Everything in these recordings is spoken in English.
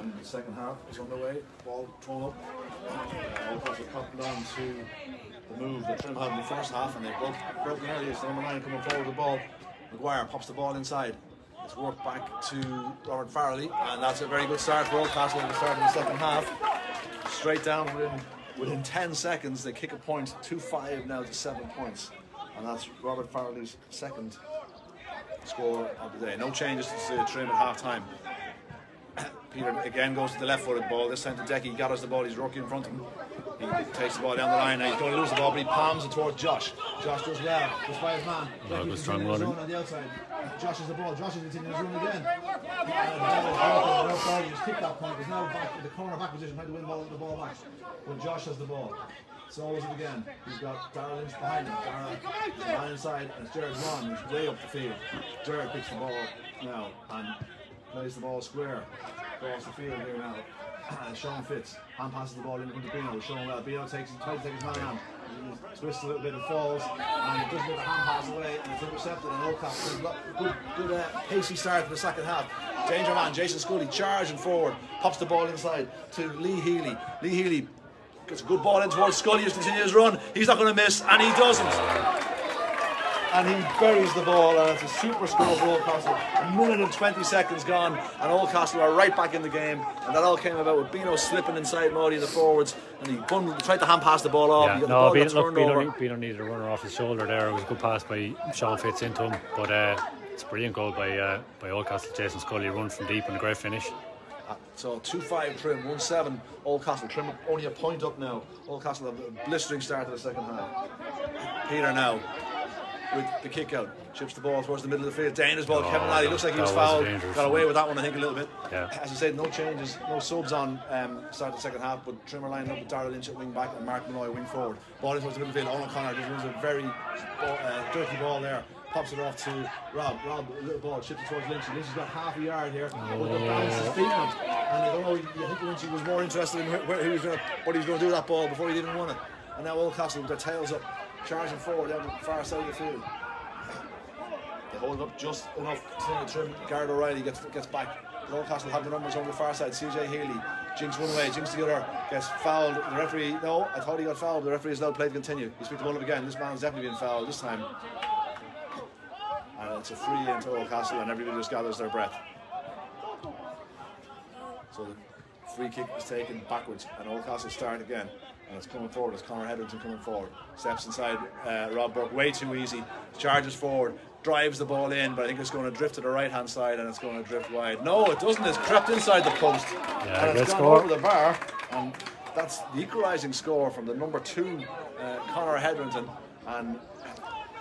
And the second half is underway. Ball thrown up. Oldcastle coupled on to the move that Trim had in the first half, and they broke early. It's number 9 coming forward with the ball. Maguire pops the ball inside. It's worked back to Robert Farrelly, and that's a very good start for Oldcastle at the start of the second half. Straight down within 10 seconds, they kick a point, 2-5 now to 7 points. And that's Robert Farrelly's second score of the day. No changes to Trim at half time. Peter again goes to the left-footed ball, this time to Decky. He gathers the ball, he's rookie in front of him. He takes the ball down the line, now he's going to lose the ball, but he palms it towards Josh. Josh does well, just by his man. Good strong running. On the outside. Josh has the ball, Josh is continuing his run again. He's kicked that point, he's now back in the corner back position, trying to win the ball back. But Josh has the ball. So is it again. He's got Darrell Lynch behind him. Darrell line inside, and it's Jared Ron, who's way up the field. Jared picks the ball now and plays the ball square across the field here now. Sean Fitz hand passes the ball into Bino. Sean well. Bino tries to take his man on. He twists a little bit and falls, and it doesn't get the hand pass away, and it's intercepted. And Oldcastle good pacey start to the second half. Danger man Jason Scully charging forward, pops the ball inside to Lee Healy. Lee Healy gets a good ball in towards Scully, who's continuing his run. He's not going to miss, and he doesn't. And he buries the ball, and it's a super score for Oldcastle. A minute and 20 seconds gone, and Oldcastle are right back in the game. And that all came about with Bino slipping inside Maudie in the forwards, and he tried to hand pass the ball off. Yeah, Bino needed a runner off his shoulder there. It was a good pass by Sean Fitz into him, but it's a brilliant goal by Oldcastle. Jason Scully run from deep and a great finish. So 2-5 Trim, 1-7 Oldcastle. Trim only a point up now. Oldcastle have a blistering start to the second half. Peter now with the kick out, chips the ball towards the middle of the field. Dangerous ball, Kevin Lally looks like he was fouled. Got away with that one, I think, a little bit. Yeah. As I said, no changes, no subs on start of the second half, but Trim are lining up with Darrell Lynch at wing back and Mark Malloy wing forward. Ball in towards the middle of the field. Owen O'Connor just runs a very dirty ball there. Pops it off to Rob. Rob, a little ball, chips it towards Lynchy. Lynchy's got half a yard here. But the bounce is beating him. And I don't know, I think Lynchy was more interested in what he was going to do with that ball before he didn't want it. And now Oldcastle with their tails up, charging forward down the far side of the field. They hold it up just enough to Trim. Garrett O'Reilly gets back. But Oldcastle have the numbers on the far side. CJ Healy jinks one way, jinks the other, gets fouled. The referee, no, I thought he got fouled, but the referee is allowed play to continue. He's picked the ball up again. This man's definitely been fouled this time. And it's a free into Oldcastle, and everybody just gathers their breath. So the free kick is taken backwards, and Oldcastle start again. And it's coming forward. It's Conor Hetherington coming forward. Steps inside Rob Burke, way too easy. Charges forward, drives the ball in, but I think it's going to drift to the right hand side, and it's going to drift wide. No, it doesn't. It's crept inside the post, and it's gone over the bar. And that's the equalising score from the number 2, Conor Hetherington, and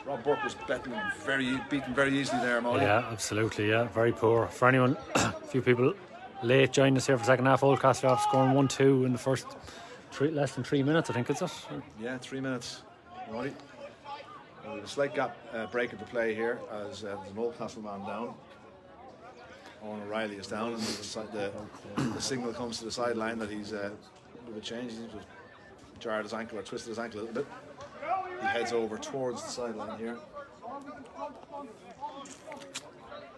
Rob Burke was beaten very easily there, Molly. Yeah, absolutely. Yeah, very poor. For anyone, a few people late joining us here for the second half. Oldcastle off scoring 1-2 in the first less than 3 minutes, I think it's it. Yeah, 3 minutes. Molly. A slight gap break into play here as there's an Oldcastle man down. Owen O'Reilly is down, and the signal comes to the sideline that he's a bit of a change. He's just jarred his ankle or twisted his ankle a little bit. He heads over towards the sideline here.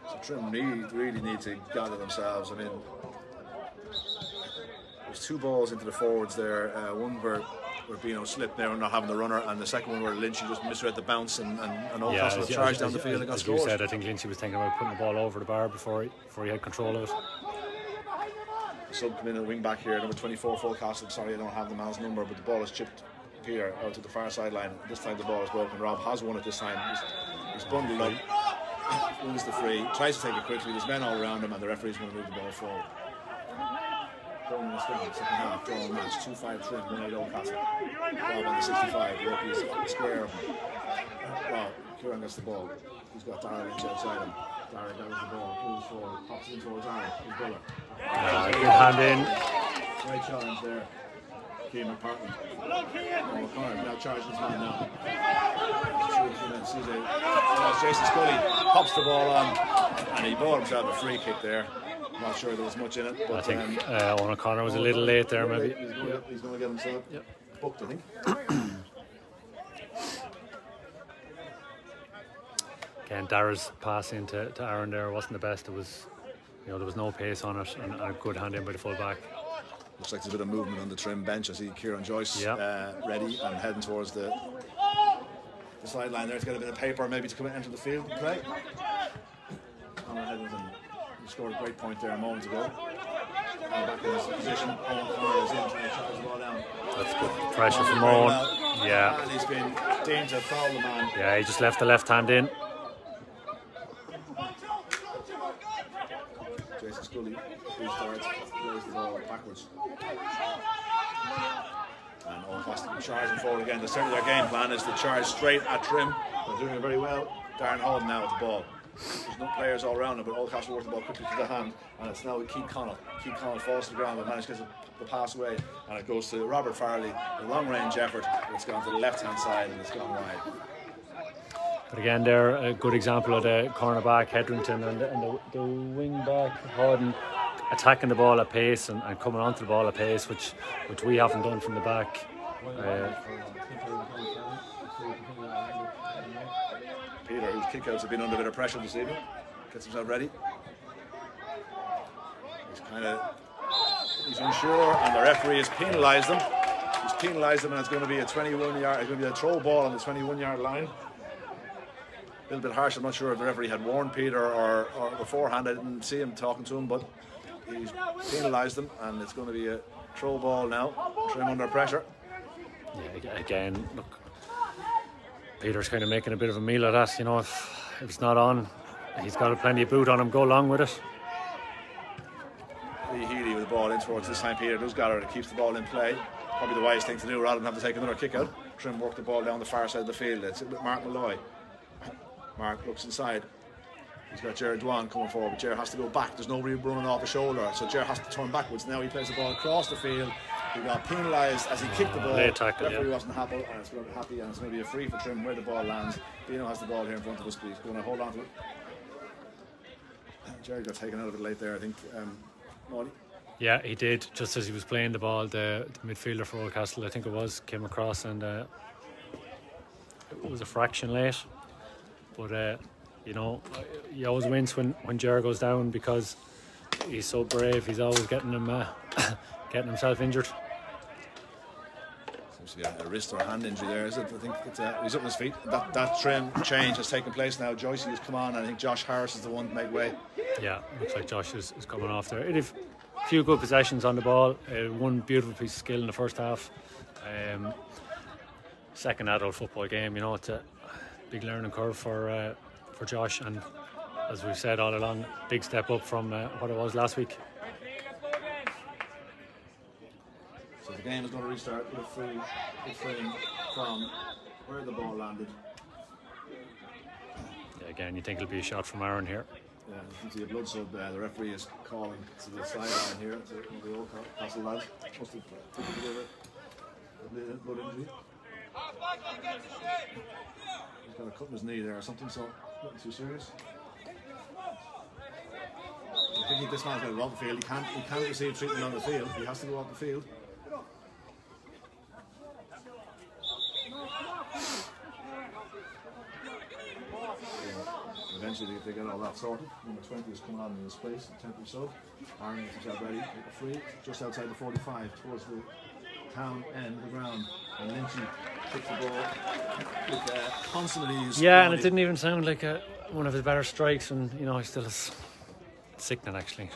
So Trim really need to gather themselves. I mean, there's 2 balls into the forwards there. One where Bino slipped there and not having the runner, and the second one where Lynchy just misread the bounce and Oldcastle charged down the field and got scored. As you said, I think Lynchy was thinking about putting the ball over the bar before he had control of it. Sub come in at wing back here, number 24 for Oldcastle. Sorry, I don't have the man's number, but the ball is chipped here out to the far sideline. This time the ball is broken. Rob has won it this time. He's bundled up, wins the free, tries to take it quickly. There's men all around him, and the referee's going to move the ball forward. Going in the second half, drawing match, 2-5 Trim, 1-8 Oldcastle. Rob on the 65, Rookie square. Well, Kieran gets the ball. He's got Darrell Lynch outside him. Darrell gathers the ball, moves forward, pops in towards Aaron, his brother. Good hand in. Great challenge there. Keane McPartman. O'Connor now charging his man now. Jason Scully pops the ball on, and he bought himself a free kick there. I'm not sure there was much in it, but I think Owen O'Connor was a little late there, maybe. He's going to get himself booked, I think. Again, Dara's pass into Aaron there wasn't the best. It was You know, there was no pace on it, and a good hand in by the full back. Looks like there's a bit of movement on the Trim bench. I see Kieran Joyce ready and heading towards the sideline there to get a bit of paper, maybe to come and enter the field and play. Conor Hetherington scored a great point there a moment ago. Back in his position, Owen Conor is in trying to charge the ball down. That's good pressure from Owen. Well. Yeah. And he's been deemed to foul the man. Yeah, he just left the left hand in. Jason Scully restarts, plays the ball backwards. And Oldcastle charging forward again. Certainly their game plan is to charge straight at Trim. They're doing it very well. Darren Holden now with the ball. There's no players all around him, but Oldcastle work the ball quickly to the hand, and it's now with Keith Connell. Keith Connell falls to the ground, but manages to get the pass away, and it goes to Robert Farley. A long-range effort. It's gone to the left-hand side, and it's gone wide. But again, they're a good example of the cornerback Hetherington and the wing back Holden attacking the ball at pace and coming onto the ball at pace, which we haven't done from the back. Peter, whose kickouts have been under a bit of pressure this evening, gets himself ready. He's unsure, and the referee has penalised him. He's penalised him, and it's going to be a 21-yard. It's going to be a throw ball on the 21-yard line. A little bit harsh. I'm not sure if the referee had warned Peter or beforehand. I didn't see him talking to him, but he's penalised him, and it's going to be a throw ball now. Trim under pressure. Yeah, again, look, Peter's kind of making a bit of a meal of that. You know, if it's not on, he's got plenty of boot on him. Go along with it. Lee Healy with the ball in towards this time. Peter does gather it, keeps the ball in play. Probably the wise thing to do rather than have to take another kick out. Trim work the ball down the far side of the field. It's with Mark Malloy. Mark looks inside. He's got Jared Dwan coming forward, but Jared has to go back. There's nobody running off the shoulder, so Jared has to turn backwards. Now he plays the ball across the field. He got penalised as he kicked the ball. Tackle, the referee wasn't happy, and it's going to be happy, and it's going to be a free for Trim where the ball lands. Dino has the ball here in front of us, but he's going to hold on to it. Jared got taken out of it late there, I think. Molly. Yeah, he did. Just as he was playing the ball, the midfielder for Oldcastle, I think it was, came across, and it was a fraction late. But you know, he always wins when Ger goes down because he's so brave. He's always getting getting himself injured. Seems to be a wrist or a hand injury there, is it? I think it's, he's up on his feet. That Trim change has taken place now. Joyce has come on, and I think Josh Harris is the one to make way. Yeah, looks like Josh is coming off there. It had a few good possessions on the ball. One beautiful piece of skill in the first half. Second adult football game, you know, it's a big learning curve for Josh, and as we've said all along, big step up from what it was last week. So the game is going to restart with free from where the ball landed. Yeah, again, you think it'll be a shot from Aaron here. Yeah, you can see a blood sub there. The referee is calling to the sideline here to the Oldcastle lads. Must have taken a bit of a blood injury. He's got a cut in his knee there or something, so nothing too serious. I think this man's going to go off the field. He can't receive treatment on the field. He has to go off the field. Eventually they get all that sorted. Number 20 is coming on in his place, a temporary sub. Aaron gets himself ready, take a free, just outside the 45, towards the town end of the ground. And Lynchy kicks the ball with consummate ease. Yeah, and it didn't even sound like one of his better strikes, and you know, he still is sickening actually.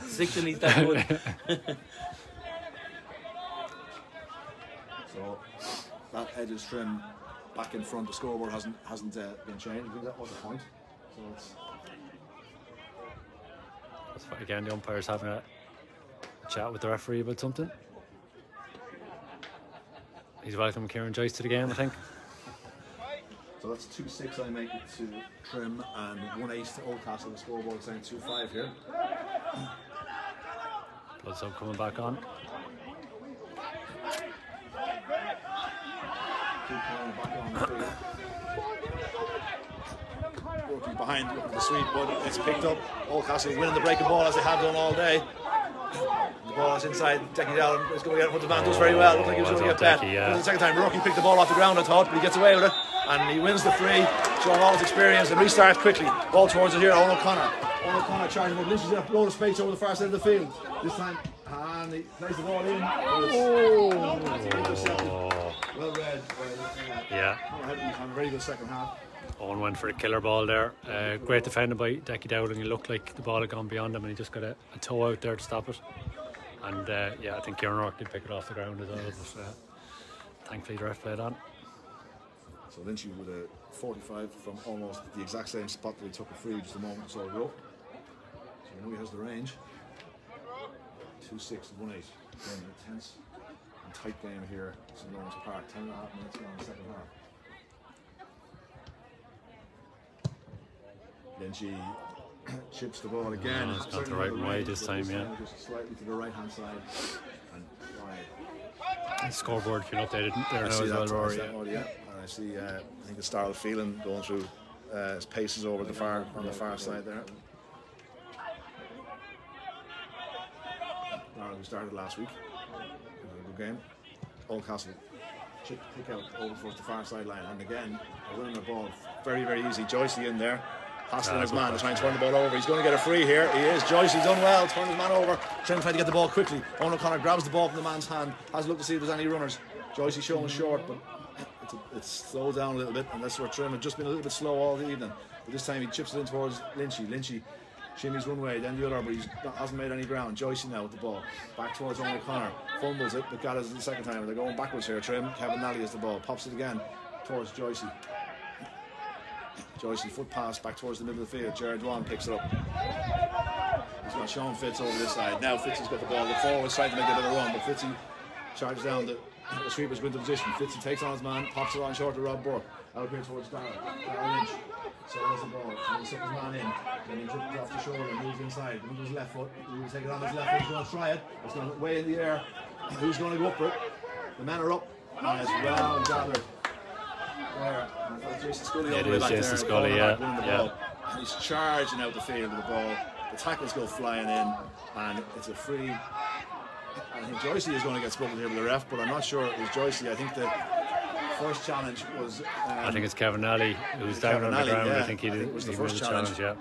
Sickening, that good. So that edges Trim back in front. The scoreboard hasn't been changed. I think that was the point. So it's again, the umpire's having a chat with the referee about something. He's welcoming Kieran Joyce to the game, I think. So that's 2-6 I make it to Trim, and 1-8 to Oldcastle. The scoreboard saying 2-5 here. Blood sub coming back on. Keep coming back on the field. Working behind the sweep, but it's picked up. Oldcastle winning the breaking ball as they have done all day. The ball is inside. Decky down is going to get what the man does very well. Looks like he was going to get that. Yeah. The second time, Rocky picked the ball off the ground, I thought, but he gets away with it, and he wins the free. showing all his experience and restarts quickly. Ball towards it here, Owen O'Connor. Owen O'Connor charging with Lynch is a load of space over the far side of the field. This time, and he plays the ball in. Well read. Yeah. A very good second half. Owen went for a killer ball there. Great defending by Decky Dowling. He looked like the ball had gone beyond him and he just got a toe out there to stop it. And yeah, I think Kieran Rourke did pick it off the ground as well. But thankfully the ref played on. So Lynchy with a 45 from almost the exact same spot that he took a free just a moment or so ago. So we know he has the range. 2-6 and 1-8. Again, a tense and tight game here. St. Lawrence Park. 10.5 minutes gone in the second half. Lynchy chips the ball again. It's gone the right way this time, yeah. Just slightly to the right hand side. And wide. The scoreboard can update it there now as well, Rory. Yeah. And I see, I think the Star of Feeling going through his paces over the far on the far side there. We started last week. It was a good game. Oldcastle kick out over towards the far sideline, and again a winning the ball very, very easy. Joycey in there, hassling his man to try and turn the ball over. He's going to get a free here. He is. Joycey's done well. Turned his man over. Trying to get the ball quickly. Owen O'Connor grabs the ball from the man's hand. Has a look to see if there's any runners. Joycey showing short, but it's slowed down a little bit, and that's where Trim had just been a little bit slow all the evening. But this time he chips it in towards Lynchy. Lynchy shimmies one way, then the other, but he hasn't made any ground. Joycey now with the ball. Back towards Owen O'Connor. Fumbles it, but got it the second time. They're going backwards here. Trim. Kevin Nally has the ball. Pops it again towards Joycey. Joycey foot pass back towards the middle of the field. Jared Wan picks it up. He's got Sean Fitz over this side. Now Fitzy's got the ball. The forward's trying to make a bit of a run, but Fitzy charges down the sweepers go into position. Fitzy takes on his man, pops it on short to Rob Burke. Out here towards Darragh Lynch. So there's the ball. And he sucks his man in. Then he dribbles off the shoulder and moves inside. Moves his left foot. He will take it on his left foot. He's going to try it. It's going way in the air. Who's going to go up for it? The men are up. And it's well gathered. There. Jason Scully all the way back there. Jason Scully, yeah. And he's charging out the field with the ball. The tackles go flying in. And it's a free. I think Joycey is going to get spoken here with the ref, but I'm not sure it was Joycey. I think the first challenge was. I think it's Kevin Nally who's down on the ground. Yeah. I think he did. It was the first challenge. Yeah.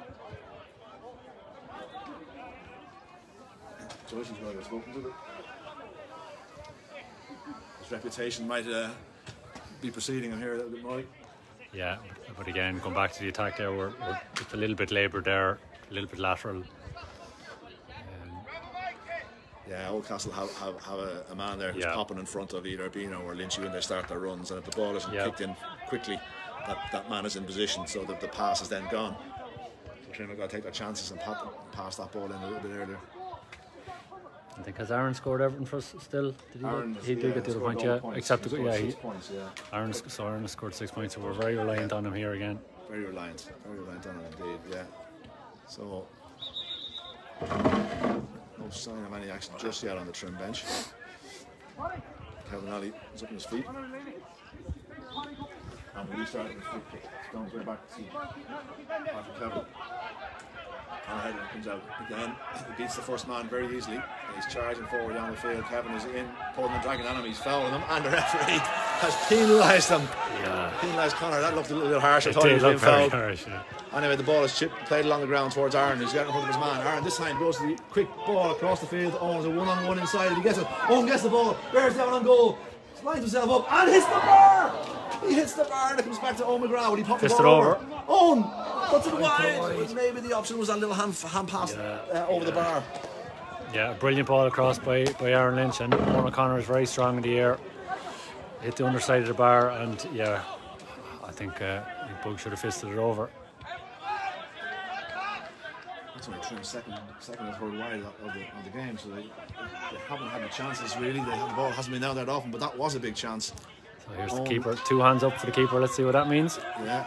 Joycey's going to get spoken to. His reputation might be preceding him here a little bit more. Yeah, but again, going back to the attack there, we're just a little bit laboured there, a little bit lateral. Yeah, Oldcastle have a man there who's popping in front of either Bino or Lynchy when they start their runs, and if the ball isn't kicked in quickly, that man is in position, so that the pass is then gone. So Trim have got to take their chances and pass that ball in a little bit earlier. I think has Aaron scored Everton for us still? Did he did get the other point, yeah. Points. Except he yeah, 6 points, yeah. Aaron has scored 6 points, so we're very reliant on him here again. Very reliant on him indeed, yeah. So no sign of any action just yet on the Trim bench. Kevin Alley is up on his feet. And we restart with a free kick. It's going way back to Patrick Kevin. Header comes out again. He beats the first man very easily. He's charging forward down the field. Kevin is in, pulling and dragging on him. He's fouling them, and the referee has penalised him. Yeah. Penalised Connor. That looked a little bit harsh. I thought he was being fouled. Harsh, yeah. Anyway, the ball is played along the ground towards Aaron, who's getting in front of his man. Aaron this time goes to the quick ball across the field. Owen's a one-on-one inside. If he gets it, Owen gets the ball. Bears down on goal. Lines himself up and hits the bar. He hits the bar and it comes back to Owen McGrath when he popped the ball over. Owen puts it wide. Maybe the option was that little hand pass over the bar. Yeah, a brilliant ball across by Aaron Lynch, and Owen O'Connor is very strong in the air. Hit the underside of the bar, and yeah, I think Bug should have fisted it over. That's only Trim's second and third wide of the game, so they haven't had the chances really. The ball hasn't been down that often, but that was a big chance. So here's the keeper, 2 hands up for the keeper. Let's see what that means. Yeah,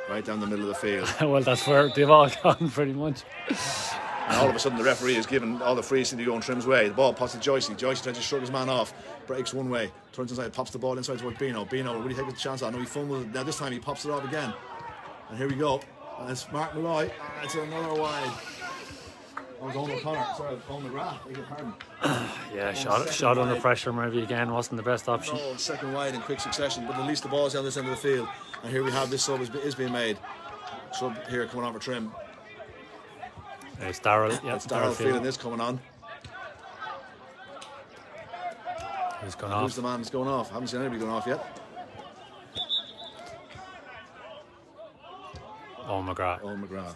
right down the middle of the field. Well, that's where they've all gone pretty much. And all of a sudden the referee is giving all the frees to go in Trim's way. The ball pops to Joycey. Joycey tries to shrug his man off, breaks one way, turns inside, pops the ball inside towards Bino. Bino really takes a chance on. No, he fumbles it. Now this time he pops it off again. And here we go. And it's Mark Malloy. And it's another wide. That was Owen O'Connor. Sorry, Owen McGrath. Beg your pardon. Yeah, shot under pressure maybe again wasn't the best option. No, second wide in quick succession, but at least the ball's down this end of the field. And here we have this sub is being made. Sub here coming on for Trim. It's Darrell. Yeah, It's Darrell feeling this coming on. Who's gone Who's off? the man that's going off? Haven't seen anybody going off yet. Oh, McGrath. Owen McGrath.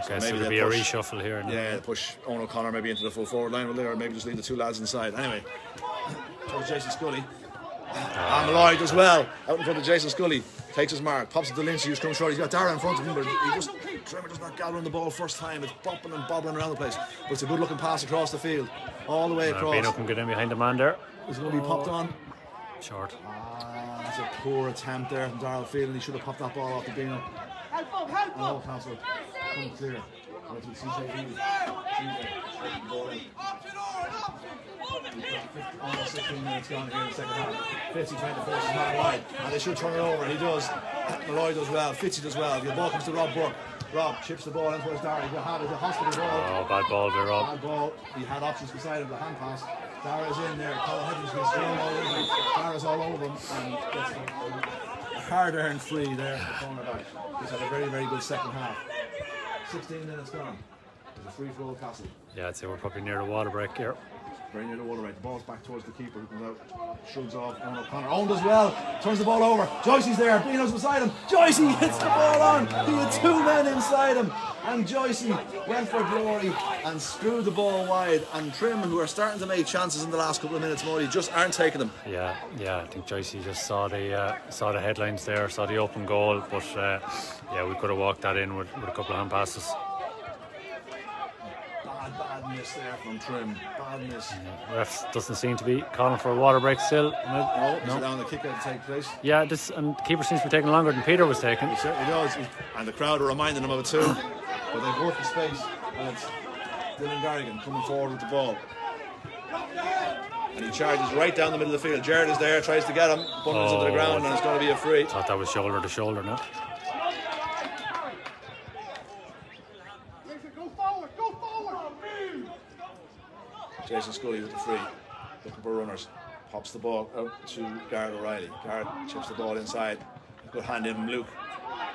Okay, so maybe there'll be they'll a push. reshuffle here. Now. Yeah, push Owen O'Connor maybe into the full forward line with there, or maybe just leave the 2 lads inside. Anyway, towards Jason Scully. And Lloyd as well, out in front of Jason Scully. Takes his mark, pops it to Lynch, who's coming short. He's got Dara in front of him, but Tremor does not gather on the ball first time. It's bopping and bobbling around the place. But it's a good looking pass across the field, all the way across. Beano can get in behind the man there. It's going to be popped on. Short. That's a poor attempt there from Darrell Field, and he should have popped that ball off to Beano. Oldcastle, come clear. Right to CJ. Almost 16 minutes gone here in the second half. Fitzy trying to force his man wide, and they should turn it over, and he does. Malloy does well, Fitzy does well. The ball comes to Rob Burke. Rob chips the ball in towards Dara. He had it, the hospital ball. Oh, bad ball there, Rob. Bad ball. He had options beside him, the hand pass. Dara's in there. Colin Hedges gets thrown all over him. Dara's all over him, and gets a hard-earned free there for the cornerback. He's had a very, very good second half. 16 minutes gone. There's a free for Oldcastle. Yeah, I'd say we're probably near the water break here. Very near the water right. The ball's back towards the keeper who comes out, shrugs off Owen O'Connor. Owen does well, turns the ball over. Joycey's there, Beano's beside him. Joycey hits the ball on. He had 2 men inside him. And Joycey went for glory and screwed the ball wide. And Trim, who are starting to make chances in the last couple of minutes, Modi, just aren't taking them. Yeah, I think Joycey just saw the headlines there, saw the open goal, but yeah, we could have walked that in with a couple of hand passes. Bad miss there from Trim. Bad miss. Ref doesn't seem to be calling for a water break still. No, it's allowing the kick out to take place. Yeah, and the keeper seems to be taking longer than Peter was taking. He certainly does. And the crowd are reminding him of it too. But they've worked the space, and it's Dylan Garrigan coming forward with the ball. And he charges right down the middle of the field. Jared is there, tries to get him, bundles into the ground, and it's going to be a free. Thought that was shoulder to shoulder now. Jason Scully with the free, looking for runners, pops the ball out to Garrett O'Reilly. Garrett chips the ball inside, good hand in from Luke,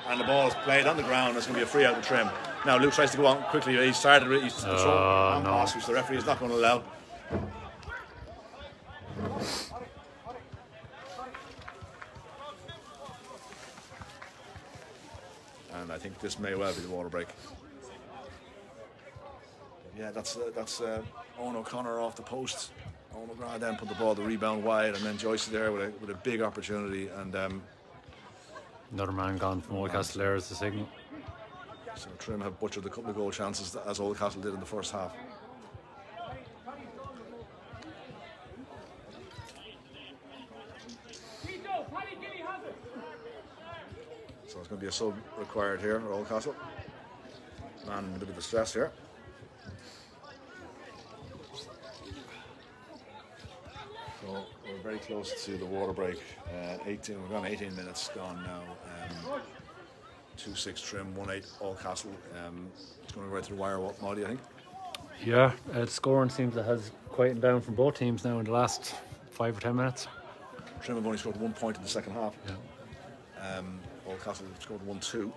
and the ball is played on the ground. It's going to be a free out of Trim. Now Luke tries to go on quickly. He started it. He's throwing pass, which the referee is not going to allow. And I think this may well be the water break. Yeah, that's Owen O'Connor off the post. Owen McGrath then put the ball, the rebound wide, and then Joyce there with a big opportunity. And another man gone from Oldcastle there as the signal. So Trim have butchered a couple of goal chances as Oldcastle did in the first half. So it's going to be a sub required here at Oldcastle. Man in a bit of distress here. So we're very close to the water break. We've gone 18 minutes gone now. 2-6 Trim, 1-8 Oldcastle. It's going to go right to the wire. What, Maudie, I think? Yeah, the scoring seems to has quietened down from both teams now in the last 5 or 10 minutes. Trim have only scored 1 point in the second half. Yeah. Oldcastle scored 1-2.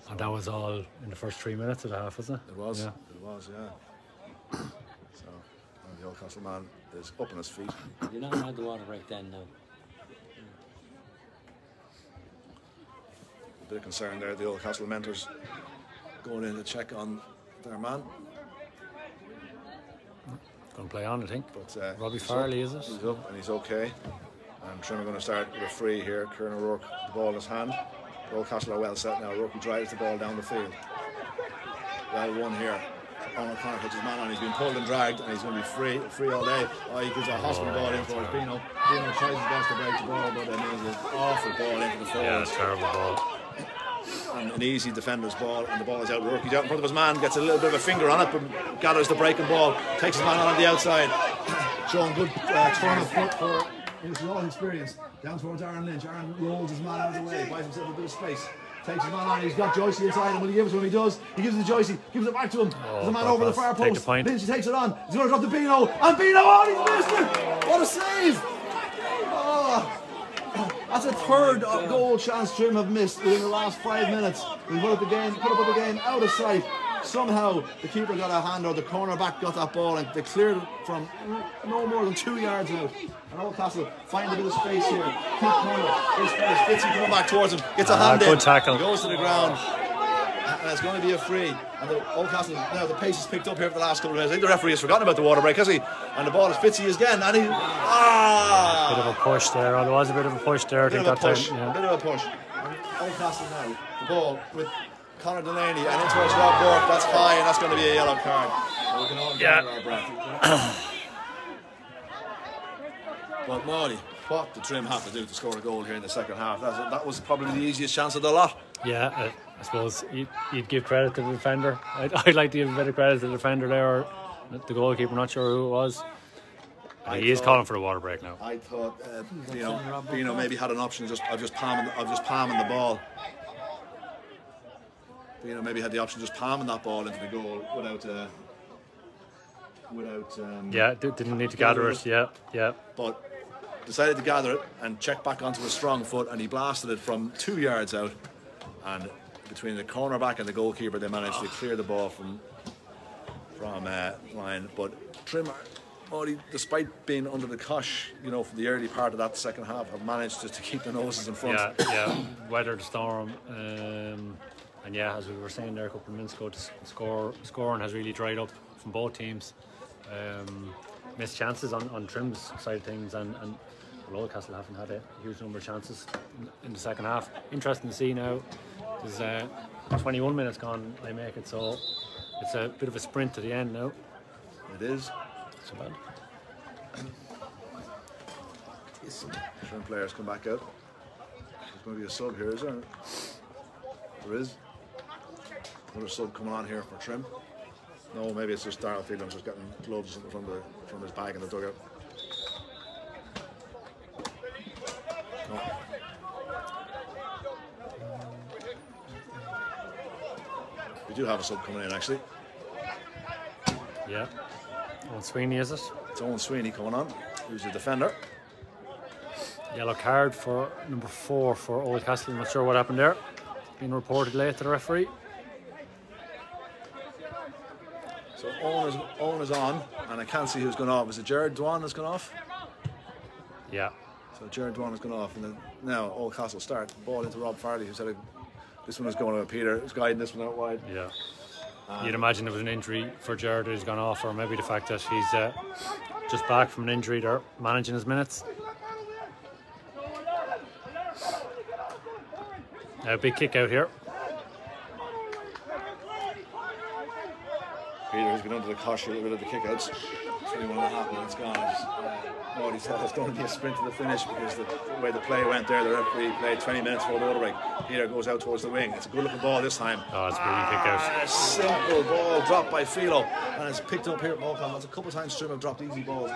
And that was all in the first 3 minutes of the half, wasn't it? It was. Yeah. It was, yeah. So the Oldcastle man is up on his feet. You're not allowed the water break then, no. A bit of concern there. The Oldcastle mentors going in to check on their man. Going to play on, I think. But Robbie Farley, is it? He's up and he's okay. And Trim are going to start with a free here. Kieran O'Rourke, the ball in his hand. Oldcastle are well set now. O'Rourke drives the ball down the field. Well won here. Owen O'Connor puts his man on. He's been pulled and dragged, and he's going to be free all day. Oh, he gives a hospital ball in for Beano. Beano tries his best to break the ball, but then there's an awful ball into the forwards. Yeah, terrible ball. And an easy defender's ball, and the ball is out. O'Rourke, he's out in front of his man, gets a little bit of a finger on it, but gathers the breaking ball, takes his man on the outside. Showing good turn of foot for his all experience. Down towards Aaron Lynch. Aaron rolls his man out of the way, buys himself a bit of space. Takes his man on, he's got Joycey inside him. Will he give it to him? He does. He gives it to Joycey, gives it back to him. There's a man over the far post. Lindsay takes it on. He's going to drop to Bino. And Bino, oh, he's missed it! What a save! Oh, that's a third goal chance Trim have missed within the last 5 minutes. We put up the game out of sight. Somehow the keeper got a hand, or the cornerback got that ball, and they cleared it from no more than 2 yards out. And Oldcastle find a bit of space here. Quick corner. This space. Fitzy coming back towards him. Gets a hand in. Good tackle. He goes to the ground. And it's going to be a free. And the Oldcastle, now the pace is picked up here for the last couple of minutes. I think the referee has forgotten about the water break, has he? And the ball is Fitzy again. And he. Bit of a push there. There was a bit of a push there. I think that time. Yeah. A bit of a push. And Oldcastle now. The ball with Conor Delaney and in towards Rob Burke. That's high, and that's going to be a yellow card. So we can all get our breath. But Maudie, what did Trim have to do to score a goal here in the second half? That was probably the easiest chance of the lot. Yeah, I suppose you'd give credit to the defender. I'd like to give a bit of credit to the defender there, or the goalkeeper. Not sure who it was. He is calling for the water break now. I thought Bino maybe had an option of just palming the ball. Bino maybe had the option of just palming that ball into the goal without. Didn't need to gather it. Yeah. But decided to gather it and check back onto his strong foot, and he blasted it from 2 yards out. And between the cornerback and the goalkeeper, they managed to clear the ball from line. But Trim, despite being under the cosh, for the early part of that second half, have managed to keep the noses in front. Yeah. Weathered the storm. And yeah, as we were saying there a couple of minutes ago, scoring has really dried up from both teams. Missed chances on Trim's side of things, and Oldcastle haven't had a huge number of chances in the second half. Interesting to see now. There's 21 minutes gone, I make it, so it's a bit of a sprint to the end now. It is. So bad. Trim players come back out. There's going to be a sub here, is there? There is. Another sub coming on here for Trim. No, maybe it's just Darrell Phelan's just getting gloves or something from his bag in the dugout. No. We do have a sub coming in, actually. Yeah. Owen Sweeney, is it? It's Owen Sweeney coming on, who's the defender. Yellow card for number 4 for Oldcastle. I'm not sure what happened there. Been reported late to the referee. So Owen is on, and I can't see who's gone off. Is it Jared Dwan that's gone off? Yeah. So Jared Dwan has gone off, and then now Oldcastle start. Ball into Rob Farley, who said this one is going to Peter, who's guiding this one out wide. Yeah. You'd imagine there was an injury for Jared who's gone off, or maybe the fact that he's just back from an injury. They're managing his minutes. Big kick out here. Peter has been under the cosh a little bit of the kickouts. 21.5 minutes gone. He said it's going to be a sprint to the finish because the way the play went there, the referee played 20 minutes for the water break. Peter goes out towards the wing. It's a good looking ball this time. Oh, it's a brilliant kick out. A simple ball dropped by Philo, and it's picked up here at Morecambe. That's a couple of times Trim have dropped easy balls.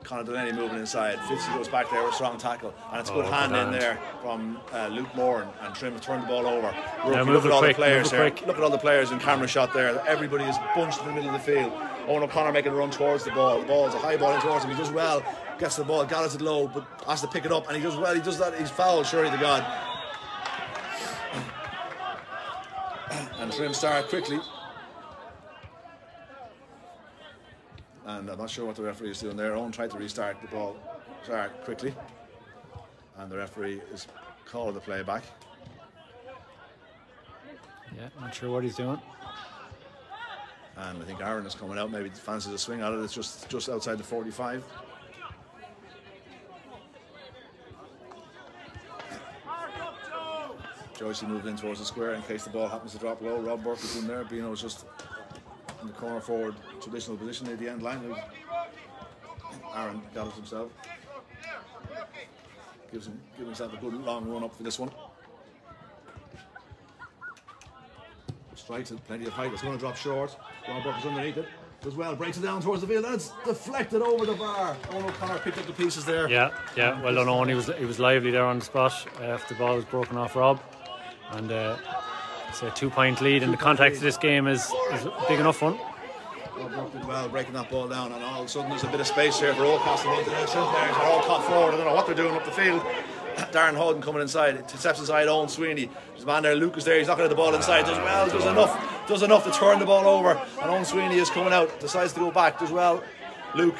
Conor Delaney moving inside. Fitzy goes back there with a strong tackle, and it's a good hand in there from Luke Moore, and Trim has turned the ball over. Look at all the players here. Look at all the players in camera shot there. Everybody is bunched in the middle of the field. Owen O'Connor making a run towards the ball. The ball is a high ball in towards him. He does well, gets the ball, gathers it low, but has to pick it up, and he does well. He does that. He's fouled, surely to God. And Trim start quickly. And I'm not sure what the referee is doing there. Owen tried to restart the ball quickly, and the referee is calling the play back. Yeah, not sure what he's doing. And I think Aaron is coming out, maybe fancies a swing at it. It's just outside the 45. Joycey moved in towards the square in case the ball happens to drop low. Rob Burke is in there. Bino is just in the corner forward traditional position near the end line. Aaron gathers himself, gives himself a good long run up for this one. Strikes it, plenty of height. It's going to drop short. Rob Burke is underneath it. Does well, breaks it down towards the field, and it's deflected over the bar. Owen O'Connor picked up the pieces there. Yeah. Well done, Owen. He was lively there on the spot after the ball was broken off Rob. And it's a 2-point lead, and the context of this game is a big enough one. Rob did well, breaking that ball down, and all of a sudden there's a bit of space here for Oldcastle. The players are all caught forward. I don't know what they're doing up the field. Darren Houghton coming inside, steps inside Owen Sweeney. There's a man there, Lucas there, he's not going to the ball inside. Does enough to turn the ball over, and Owen Sweeney is coming out, decides to go back, does well. Luke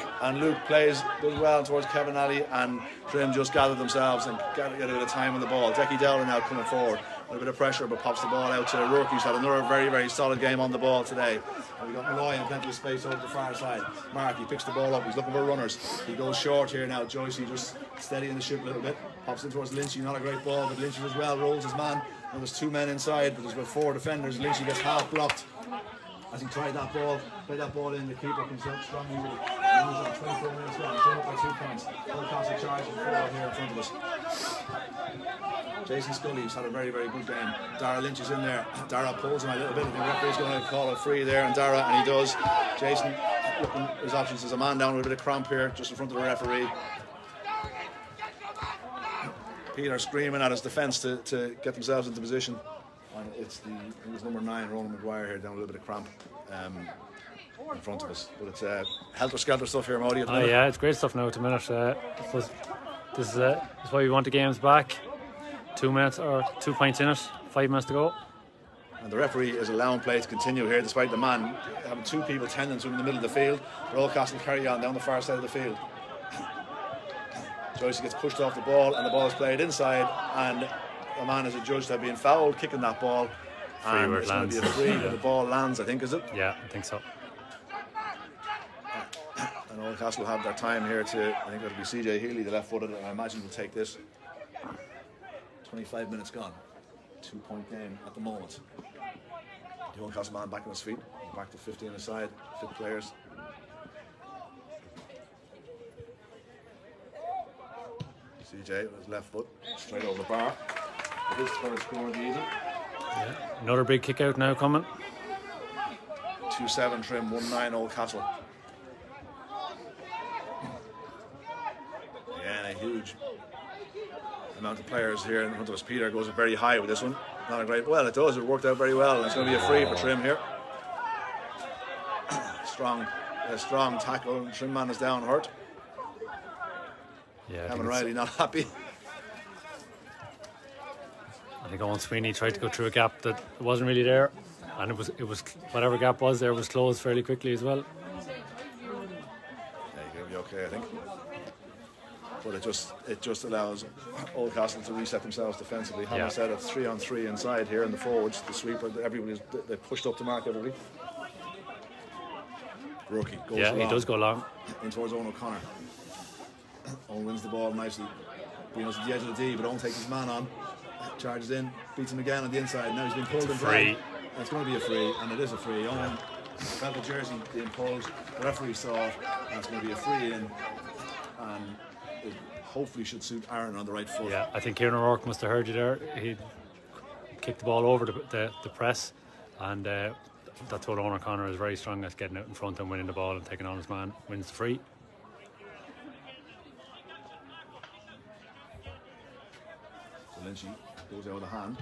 does well towards Kevin Alley, and Trim just gathered themselves and get a bit of time on the ball. Decky Dowler now coming forward, a bit of pressure, but pops the ball out to Rourke, who's had another very, very solid game on the ball today. And we got Malloy and plenty of space over the far side. Mark, he picks the ball up, he's looking for runners. He goes short here now. Joycey just steadying the ship a little bit, pops in towards Lynchy, not a great ball, but Lynchy as well rolls his man. And there's 2 men inside, but there's about 4 defenders. Lynchy gets half blocked as he tried that ball, played that ball in. The keeper comes out strongly with it. And he's on 24 minutes gone, showing up by 2 points. Oldcastle charging forward here in front of us. Jason Scully's had a very, very good game. Dara Lynch is in there. Dara pulls him a little bit. The referee's going to call it free there, and he does. Jason looking at his options. There's a man down with a bit of cramp here, just in front of the referee. Peter screaming at his defence to get themselves into position. And it was number 9, Ronan McGuire here, down with a little bit of cramp in front of us. But it's helter-skelter stuff here, Maudie. Yeah, it's great stuff now at the minute. This is why we want the games back. 2 minutes or 2 points in it, 5 minutes to go. And the referee is allowing play to continue here, despite the man having 2 people tending to him in the middle of the field. But Oldcastle carry on down the far side of the field. Joyce gets pushed off the ball, and the ball is played inside, and the man is adjudged to have been fouled, kicking that ball. And it's going to be a free, but the ball lands, I think, is it? Yeah, I think so. And Oldcastle will have their time here to, I think it'll be CJ Healy, the left-footed, and I imagine will take this. 25 minutes gone. 2-point game at the moment. The Oldcastle man back on his feet, back to 15 aside, fit players. CJ with his left foot, straight over the bar. His third score of the evening. Yeah. Another big kick out now coming. 2-7 Trim, 1-9 Oldcastle. Again, a huge amount of players here in front of us. Peter goes very high with this one. Not a great, well, it does, it worked out very well. And it's going to be a free for Trim here. A strong tackle. Trim man is down hurt. Yeah, Kevin Riley not happy. I think Owen Sweeney tried to go through a gap that wasn't really there, and it was whatever gap was there was closed fairly quickly as well. Yeah, you're going to be okay, I think. But it just allows Oldcastle to reset themselves defensively. Having said it's 3-on-3 inside here in the forwards. The sweeper, they pushed up to mark everybody. Rookie goes long. He does go long. In towards Owen O'Connor. Owen wins the ball nicely. Beano's at the edge of the D, but Owen takes his man on. Charges in, beats him again on the inside. Now he's been pulled and dragged. It's going to be a free, and it is a free. Owen felt the jersey being pulled. The referee saw it, and it's going to be a free in. And it hopefully should suit Aaron on the right foot. Yeah, I think Kieran O'Rourke must have heard you there. He kicked the ball over the press, and that's what Owen O'Connor is very strong at, getting out in front and winning the ball and taking on his man. Wins the free. So Lynchy goes out of the hand,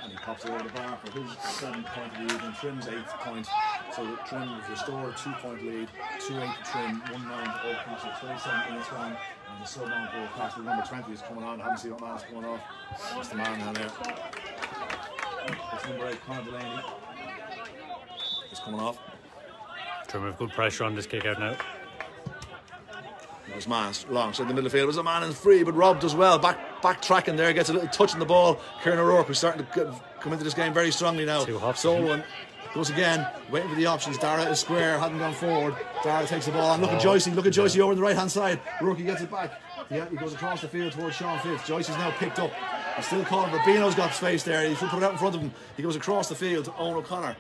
and he pops it over the bar for his 7-point lead and Trim's 8th point. So Trim has restored 2-point lead, 2-8 to Trim, 1-9 to Oldcastle, 27 minutes gone, and the sub on for Oldcastle, number 20 is coming on. I haven't seen what man is coming off. That's the man down there. It's number 8, Conor Delaney. It's coming off. Trim have good pressure on this kick out now. His man long, so in the middle of the field was a man in free, but Rob does well, backtracking there, gets a little touch on the ball. Kieran O'Rourke, who's starting to come into this game very strongly now. Solon goes again, waiting for the options. Dara is square, hadn't gone forward. Dara takes the ball on. Look at Joycey over on the right hand side. Rourke gets it back. Yeah, he goes across the field towards Sean Fitz. Joycey's now picked up. He's still calling for Beano's got space there. He should put it out in front of him. He goes across the field to Owen O'Connor.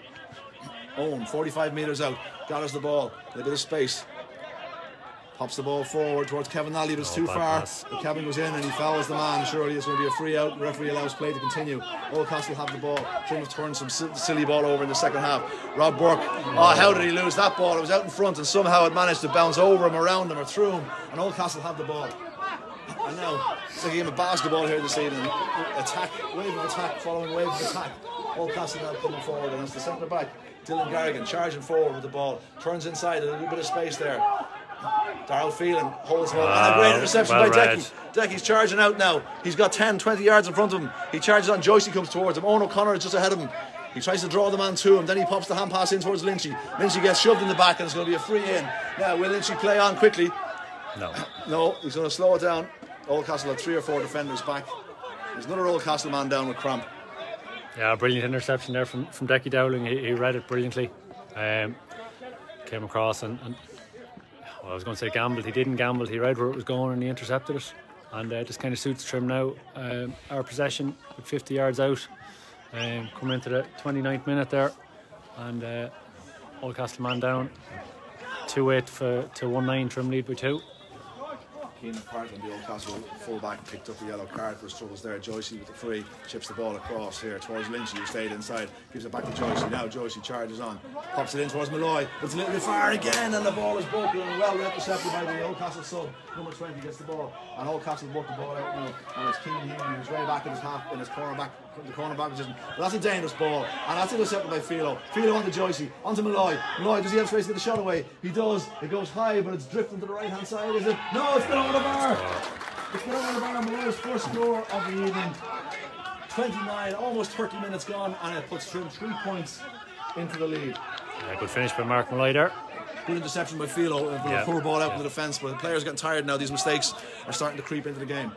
Owen, 45 metres out, gathers the ball, a little bit of space. Pops the ball forward towards Kevin Nolly, but it's too bad far. pass. But Kevin goes in and he fouls the man. Surely it's going to be a free out. The referee allows play to continue. Oldcastle have the ball. Trim have turned some silly ball over in the second half. Rob Burke, how did he lose that ball? It was out in front and somehow it managed to bounce over him, around him or through him. And Oldcastle have the ball. And now it's like a game of basketball here this evening. Attack, wave of attack, following wave of attack. Oldcastle now coming forward, and it's the centre back, Dylan Garrigan, charging forward with the ball. Turns inside, a little bit of space there. Darryl Phelan holds the ball, and a great interception by Decky. Decky's charging out now. He's got 10, 20 yards in front of him. He charges on, Joycey comes towards him. Owen O'Connor is just ahead of him. He tries to draw the man to him, then he pops the hand pass in towards Lynchy. Lynchy gets shoved in the back and it's going to be a free in. Now, will Lynchy play on quickly? No. No, he's going to slow it down. Oldcastle had 3 or 4 defenders back. There's another Oldcastle man down with cramp. Yeah, brilliant interception there from Decky Dowling. He read it brilliantly. Came across and well, I was going to say gambled. He didn't gamble. He read where it was going and he intercepted it. And just kind of suits Trim now. Our possession with 50 yards out. Coming into the 29th minute there. And Oldcastle man down. 2-8 to 1-9. Trim lead by 2. Keenan Parton, the Oldcastle fullback, picked up the yellow card for his troubles there. Joycey with the free, chips the ball across here towards Lynchy, who stayed inside, gives it back to Joycey. Now Joycey charges on, pops it in towards Malloy, but it's a little bit far again, and the ball is broken and well intercepted by the Oldcastle sub. Number 20 gets the ball, and Oldcastle work the ball out now, and it's Keenan Healy, who's way back in his half, in his cornerback position. But that's a dangerous ball, and that's intercepted by Philo. Philo onto Joycey, onto Malloy. Malloy, does he have space to get the shot away? He does. It goes high, but it's drifting to the right hand side. Is it? No, it's been over the bar. It's been over the bar. Malloy's first score of the evening. 29, almost 30 minutes gone, and it puts Trim 3 points into the lead. Yeah, good finish by Mark Malloy there. Good interception by Philo, a poor ball out in the defence, but the players are getting tired now. These mistakes are starting to creep into the game.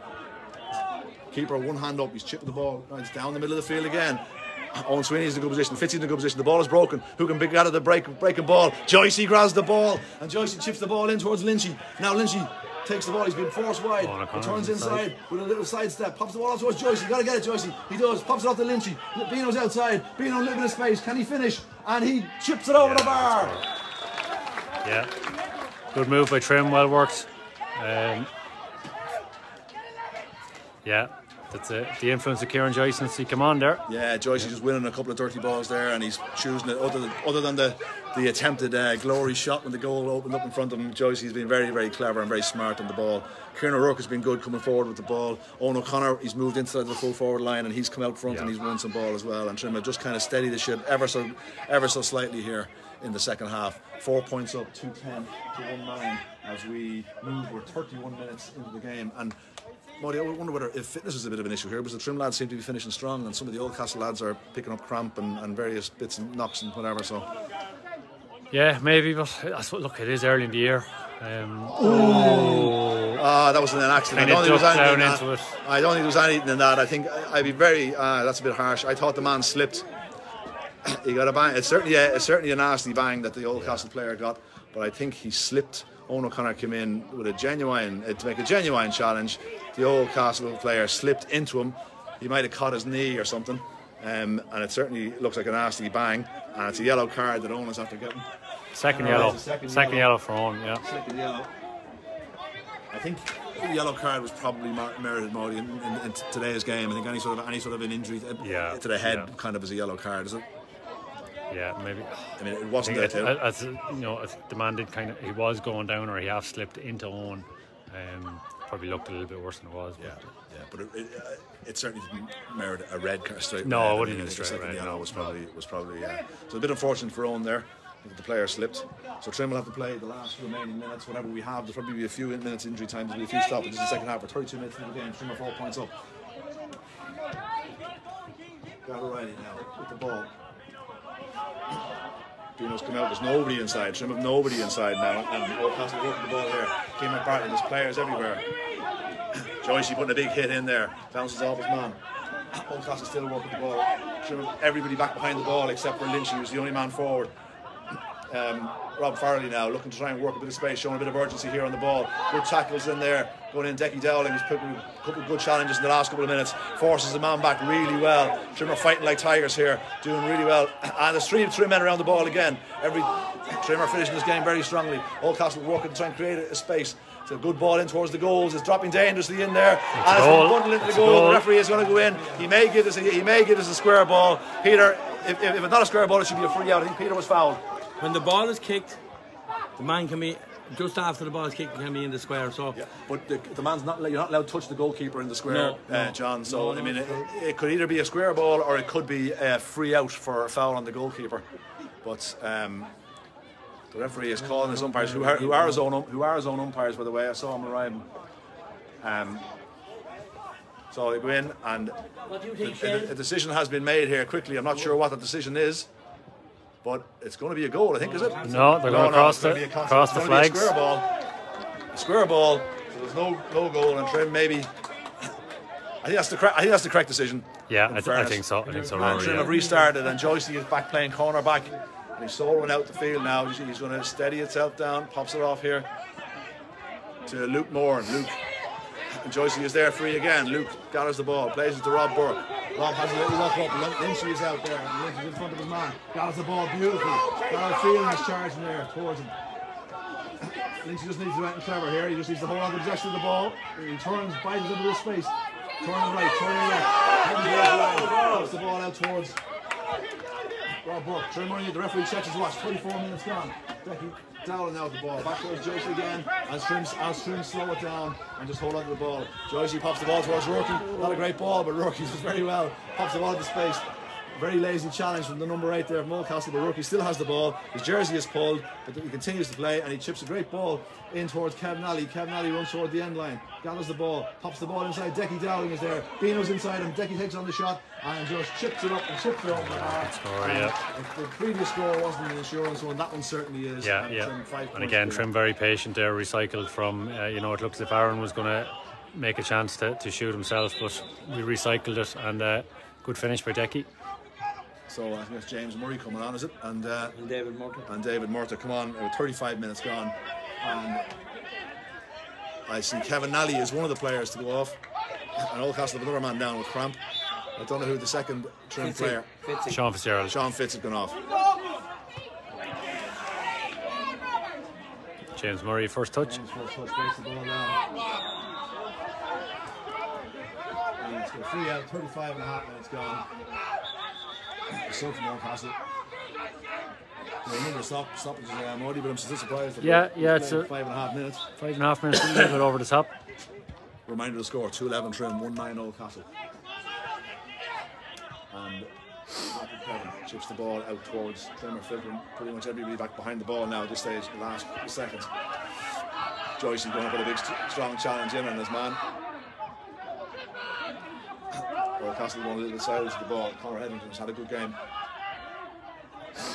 Keeper, one hand up, he's chipping the ball. It's down the middle of the field again. Owen Sweeney's in a good position, Fitzy's in a good position. The ball is broken. Who can pick out of the breaking ball? Joycey grabs the ball, and Joycey chips the ball in towards Lynchy. Now Lynchy takes the ball, he's been forced wide. Returns inside with a little sidestep. Pops the ball out towards Joycey. Got to get it, Joycey. He does. Pops it off to Lynchy. Bino's outside. Bino a little bit of space. Can he finish? And he chips it over the bar. Yeah. Good move by Trim. Well worked. Yeah. That's the influence of Kieran Joyce since he came on there. Yeah, Joyce is just winning a couple of dirty balls there, and he's choosing it. Other than the attempted glory shot when the goal opened up in front of him, Joyce has been very, very clever and very smart on the ball. Kieran O'Rourke has been good coming forward with the ball. Owen O'Connor, he's moved inside the full forward line and he's come out front and he's won some ball as well. And Trim have just kind of steadied the ship ever so slightly here in the second half. 4 points up, 2-10 to 1-9 as we move. We're 31 minutes into the game. And Muddy, I wonder whether if fitness is a bit of an issue here, because the Trim lads seem to be finishing strong and some of the Oldcastle lads are picking up cramp and various bits and knocks and whatever. So yeah, maybe, but look, it is early in the year. that was an accident. I don't think there was anything in that. I think I'd be very that's a bit harsh. I thought the man slipped. He got a bang. It's certainly a nasty bang that the Oldcastle player got, but I think he slipped. Owen O'Connor came in with to make a genuine challenge. The Oldcastle player slipped into him. He might have caught his knee or something, and it certainly looks like a nasty bang. And it's a yellow card that Owen is after getting. Second yellow. Second yellow for Owen. Yeah. Second yellow. I think the yellow card was probably merited, Modi, in today's game. I think any sort of an injury to the head kind of is a yellow card, is it? Yeah, maybe. I mean, it wasn't that. As the man did he was going down, or he half slipped into Owen. Probably looked a little bit worse than it was. But it certainly didn't merit a red card straight. No, it wouldn't have been straight red. No, was probably so a bit unfortunate for Owen there. The player slipped. So Trim will have to play the last remaining minutes, whatever we have. There'll probably be a few minutes injury time, there'll be a few stoppages in the second half. We're 32 minutes into the game. Trim are 4 points up. Got O'Reilly now with the ball. Dino's come out, there's nobody inside. Trim have nobody inside now, and Oldcastle working the ball here. Came apart, and there's players everywhere. Joycey putting a big hit in there, bounces off his man. Oldcastle still working the ball. Trim have everybody back behind the ball except for Lynchy, who's the only man forward. Rob Farrelly now looking to try and work a bit of space, showing a bit of urgency here on the ball. Good tackles in there. going in. Decky Dowling has put a couple of good challenges in the last couple of minutes, forces the man back really well. Trimmer fighting like tigers here, doing really well. And there's three men around the ball again. Trimmer finishing this game very strongly. Oldcastle working to try and create a space. It's a good ball in towards the goals. It's dropping dangerously in there. And it's been bundled into the goal. The referee is going to go in. He may give us a square ball. Peter, if it's not a square ball, it should be a free out. I think Peter was fouled. When the ball is kicked, the man can be just after the ball is kicked, can be in the square. So, yeah, but the man's not. You're not allowed to touch the goalkeeper in the square, John. So I mean, it could either be a square ball or it could be a free out for a foul on the goalkeeper. But the referee is calling his umpires, who are his own umpires, by the way. I saw him arriving. So they go in, and what do you think, a decision has been made here quickly. I'm not sure what the decision is, but it's going to be a goal, I think, is it? No, they're going to cross the flags. A square ball. So there's no goal, and Trim maybe. I think that's the correct decision. Yeah, I think so. And Trim have restarted, and Joycey is back playing corner back. And he's soloing out the field now. He's going to steady itself down, pops it off here to Luke Moore. And Joycey is there free again. Luke gathers the ball, plays it to Rob Burke. Rob has a little look up. Lynchy is out there. And Lynchy's in front of his man. Gathers the ball beautifully. Gareth Fielding is charging there towards him. Lynchy just needs to do anything clever here. He just needs to hold on to the possession of the ball. He turns, bites into the space. Turning right, turning left. Puts the ball out towards Rob Burke. Trim running it. The referee checks his watch. 24 minutes gone. Decky Dowling out the ball. Back towards Joycey again. As Trim slow it down and just hold on to the ball. Joycey pops the ball towards Rourke. Not a great ball, but Rourke does very well. Pops the ball into space. Very lazy challenge from the number 8 there from Oldcastle, but Rourke still has the ball. His jersey is pulled, but he continues to play, and he chips a great ball in towards Kevin Alley. Kevin Alley runs toward the end line, gathers the ball, pops the ball inside. Decky Dowling is there. Bino's inside him. Decky takes on the shot and just chips it up. The previous score wasn't an insurance one. That one certainly is. Yeah. And again, Trim very patient there, recycled from. It looks as if Aaron was going to make a chance to shoot himself, but we recycled it, and good finish by Decky. So I think it's James Murray coming on, is it? And David Murta. And David Murta come on. 35 minutes gone, and I see Kevin Nally is one of the players to go off, and Oldcastle have another man down with cramp. I don't know who the second Trim player. Sean Fitzgerald. Sean Fitz has gone off. James Murray first touch. James first touch, breaks the ball down. And it's got a free out. 35 and a half minutes gone. So from Oldcastle. Remember stoppages Muddy, but I'm still surprised. It's 5.5 minutes. 5.5 minutes, a little bit over the top. Reminder of the score: 2-11 Trim, 1-9 Oldcastle. And Kevin chips the ball out towards Trim, filtering pretty much everybody back behind the ball now at this stage, the last seconds. Joycey going to put a big strong challenge in on his man. Oldcastle going a little bit sideways with the ball. Conor Headington's had a good game.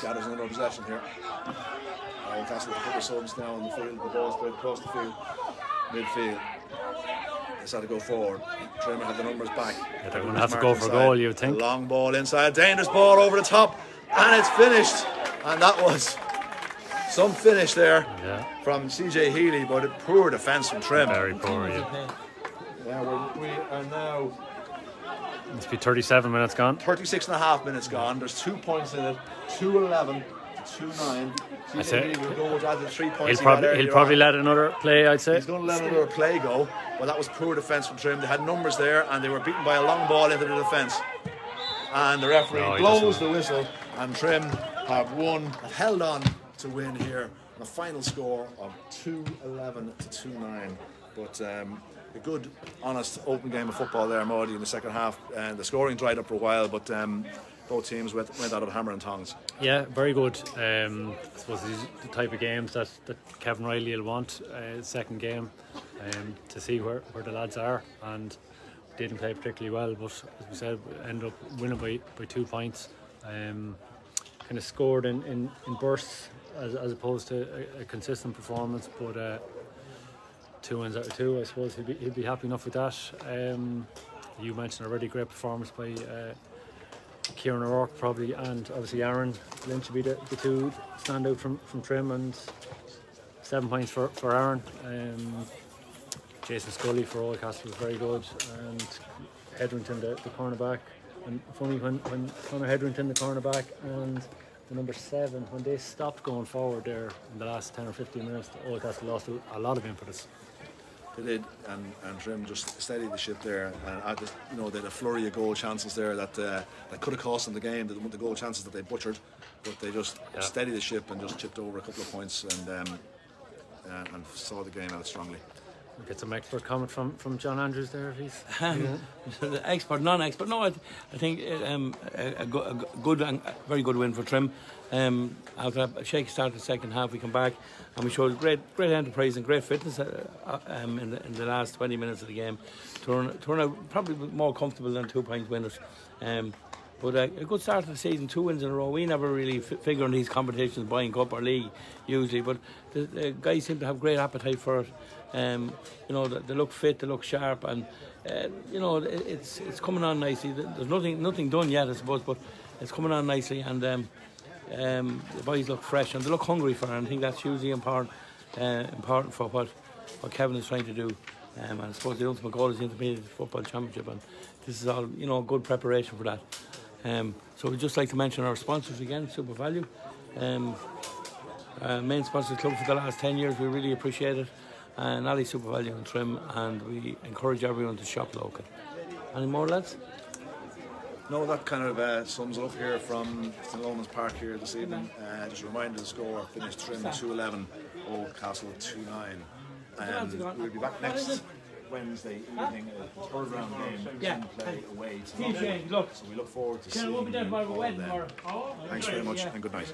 Gathers another possession here. Oldcastle with a couple of subs now on the field. The ball spread across the field, midfield. It's had to go forward. Trimmer had the numbers back. Yeah, they're going to have to go for a goal, you would think. A long ball inside, dangerous ball over the top, and it's finished. And that was some finish there from CJ Healy, but a poor defence from Trim. Very poor, yeah. We are now. Must be 37 minutes gone. 36 and a half minutes gone. There's 2 points in it. 2-11 to 2-9. I say will go with the 3 points. He'll probably let another play, I'd say. He's going to let another play go. But that was poor defence from Trim. They had numbers there, and they were beaten by a long ball into the defence. And the referee blows the whistle, and Trim have held on to win here on a final score of 2-11 to 2-9. But a good, honest, open game of football there, Maudie, in the second half. And the scoring dried up for a while, but both teams went out of hammer and tongs. Yeah, very good. I suppose these are the type of games that Kevin Riley will want. Second game, to see where the lads are, and didn't play particularly well, but as we said, ended up winning by 2 points. Kind of scored in bursts as opposed to a consistent performance, but 2 wins out of 2, I suppose he'd be happy enough with that. You mentioned already, great performance by Kieran O'Rourke probably, and obviously Aaron Lynch would be the two standout from Trim, and 7 points for Aaron. Jason Scully for Oldcastle was very good, and Hedrington the cornerback. And funny when Conor Hedrington the cornerback and the number 7, when they stopped going forward there in the last 10 or 15 minutes, Oldcastle lost a lot of impetus. They did, and Trim just steadied the ship there. And they had a flurry of goal chances there that could have cost them the game. The goal chances that they butchered, but they just steadied the ship and just chipped over a couple of points and saw the game out strongly. We'll get some expert comment from John Andrews there, please. The expert, non-expert. No, I think a good and very good win for Trim. After a shaky start in the second half, we come back and we showed great enterprise and great fitness in the last 20 minutes of the game. Turn out probably more comfortable than 2-point winners. But a good start to the season, 2 wins in a row. We never really figure in these competitions, Boyne Cup or League, usually. But the guys seem to have great appetite for it. They look fit, they look sharp, and it's coming on nicely. There's nothing done yet, I suppose, but it's coming on nicely, and the boys look fresh and they look hungry for it. And I think that's hugely important for what Kevin is trying to do. And I suppose the ultimate goal is the Intermediate Football Championship, and this is all good preparation for that. So we'd just like to mention our sponsors again, Super Value, main sponsors club for the last 10 years. We really appreciate it. And Ali Super Value and Trim, and we encourage everyone to shop local. Any more, lads? No, that kind of sums it up here from St Lomans Park here this evening. Just a reminder, the score finished Trim 2-11, Oldcastle 2-9. We'll be back next Wednesday evening, a third round game. Trim play away to London. So we look forward to seeing you all there. Thanks very much and good night.